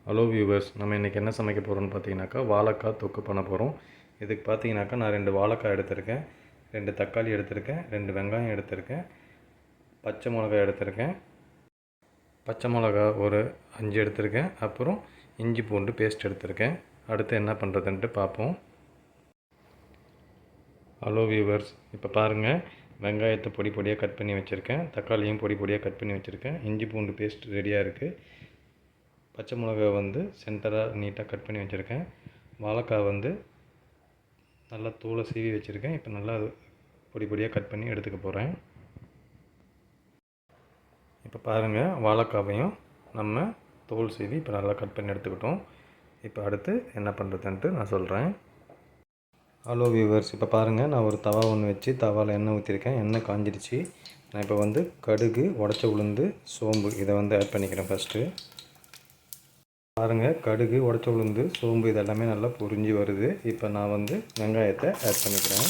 Hello viewers, நம்ம இன்றைக்கி என்ன சமைக்க போகிறோம்னு பார்த்தீங்கன்னாக்கா வாழைக்காய் தொக்கு பண்ண போகிறோம். இதுக்கு பார்த்தீங்கன்னாக்கா நான் 2 வாழைக்காய் எடுத்திருக்கேன், 2 தக்காளி எடுத்திருக்கேன், 2 வெங்காயம் எடுத்திருக்கேன், பச்சை மிளகாய் எடுத்திருக்கேன், பச்சை மிளகா ஒரு 5 எடுத்திருக்கேன், அப்புறம் இஞ்சி பூண்டு பேஸ்ட் எடுத்திருக்கேன். அடுத்து என்ன பண்ணுறதுன்ட்டு பார்ப்போம். ஹலோ வியூவர்ஸ், இப்போ பாருங்கள், வெங்காயத்தை பொடி பொடியாக கட் பண்ணி வச்சுருக்கேன், தக்காளியும் பொடி பொடியாக கட் பண்ணி வச்சுருக்கேன், இஞ்சி பூண்டு பேஸ்ட் ரெடியாக இருக்குது, பச்சை மிளகா சென்டராக நீட்டாக கட் பண்ணி வச்சுருக்கேன், வாழைக்காய் நல்லா தூளை சீவி வச்சுருக்கேன். இப்போ நல்லா பொடி பொடியாக கட் பண்ணி எடுத்துக்க போகிறேன். இப்போ பாருங்கள், வாழைக்காவையும் நம்ம தோல் சீவி இப்போ நல்லா கட் பண்ணி எடுத்துக்கிட்டோம். இப்போ அடுத்து என்ன பண்ணுறதுன்ட்டு நான் சொல்கிறேன். ஹலோ வியூவர்ஸ், இப்போ பாருங்கள், நான் ஒரு தவா ஒன்று வச்சு தவாவில் எண்ணெய் ஊற்றிருக்கேன். எண்ணெய் காஞ்சிடுச்சு. நான் இப்போ கடுகு, உடச்ச உளுந்து, சோம்பு இதை ஆட் பண்ணிக்கிறேன். ஃபஸ்ட்டு பாருங்கள், கடுகு, உடச்ச உளுந்து, சோம்பு இதெல்லாமே நல்லா பொரிஞ்சு வருது. இப்போ நான் வெங்காயத்தை ஆட் பண்ணிக்கிறேன்.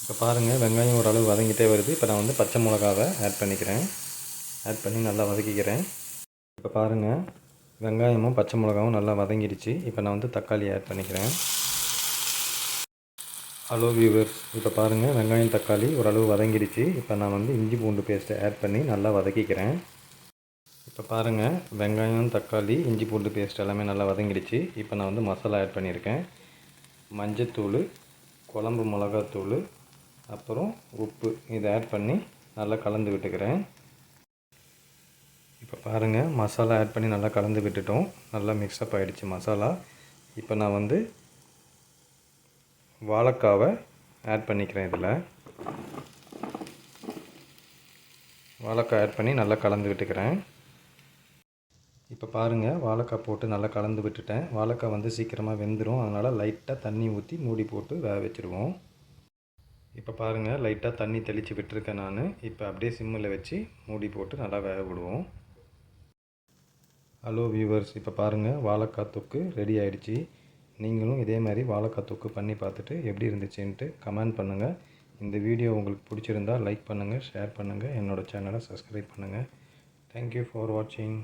இப்போ பாருங்கள், வெங்காயம் ஓரளவு வதங்கிட்டே வருது. இப்போ நான் பச்சை மிளகாவை ஆட் பண்ணிக்கிறேன். ஆட் பண்ணி நல்லா வதக்கிக்கிறேன். இப்போ பாருங்கள், வெங்காயமும் பச்சை மிளகாவும் நல்லா வதங்கிடுச்சு. இப்போ நான் தக்காளி ஆட் பண்ணிக்கிறேன். ஹலோ வியூவர்ஸ், இப்போ பாருங்கள், வெங்காயம் தக்காளி ஓரளவு வதங்கிடுச்சு. இப்போ நான் இஞ்சி பூண்டு பேஸ்ட்டை ஆட் பண்ணி நல்லா வதக்கிக்கிறேன். இப்போ பாருங்கள், வெங்காயம், தக்காளி, இஞ்சி பூண்டு பேஸ்ட் எல்லாமே நல்லா வதங்கிடுச்சு. இப்போ நான் மசாலா ஆட் பண்ணியிருக்கேன். மஞ்சத்தூள், குழம்பு மிளகாத்தூள், அப்புறம் உப்பு இதை ஆட் பண்ணி நல்லா கலந்து விட்டுக்கிறேன். இப்போ பாருங்கள், மசாலா ஆட் பண்ணி நல்லா கலந்து விட்டுட்டோம். நல்லா மிக்ஸ்அப் ஆகிடுச்சு மசாலா. இப்போ நான் வாழைக்காவை ஆட் பண்ணிக்கிறேன். இதில் வாழைக்காய் ஆட் பண்ணி நல்லா கலந்து விட்டுக்கிறேன். இப்போ பாருங்கள், வாழைக்காய் போட்டு நல்லா கலந்து விட்டுட்டேன். வாழைக்காய் சீக்கிரமாக வெந்துடும். அதனால் லைட்டாக தண்ணி ஊற்றி மூடி போட்டு வேக வச்சுருவோம். இப்போ பாருங்கள், லைட்டாக தண்ணி தெளித்து விட்டுருக்கேன் நான். இப்போ அப்படியே சிம்மில் வச்சு மூடி போட்டு நல்லா வேக விடுவோம். ஹலோ வியூவர்ஸ், இப்போ பாருங்கள், வாழைக்காய் தொக்கு ரெடி ஆகிடுச்சு. நீங்களும் இதே மாதிரி வாழைக்காய் தொக்கு பண்ணி பார்த்துட்டு எப்படி இருந்துச்சுன்ட்டு கமெண்ட் பண்ணுங்கள். இந்த வீடியோ உங்களுக்கு பிடிச்சிருந்தால் லைக் பண்ணுங்கள், ஷேர் பண்ணுங்கள், என்னோடய சேனலை சப்ஸ்கிரைப் பண்ணுங்கள். தேங்க்யூ ஃபார் வாட்சிங்.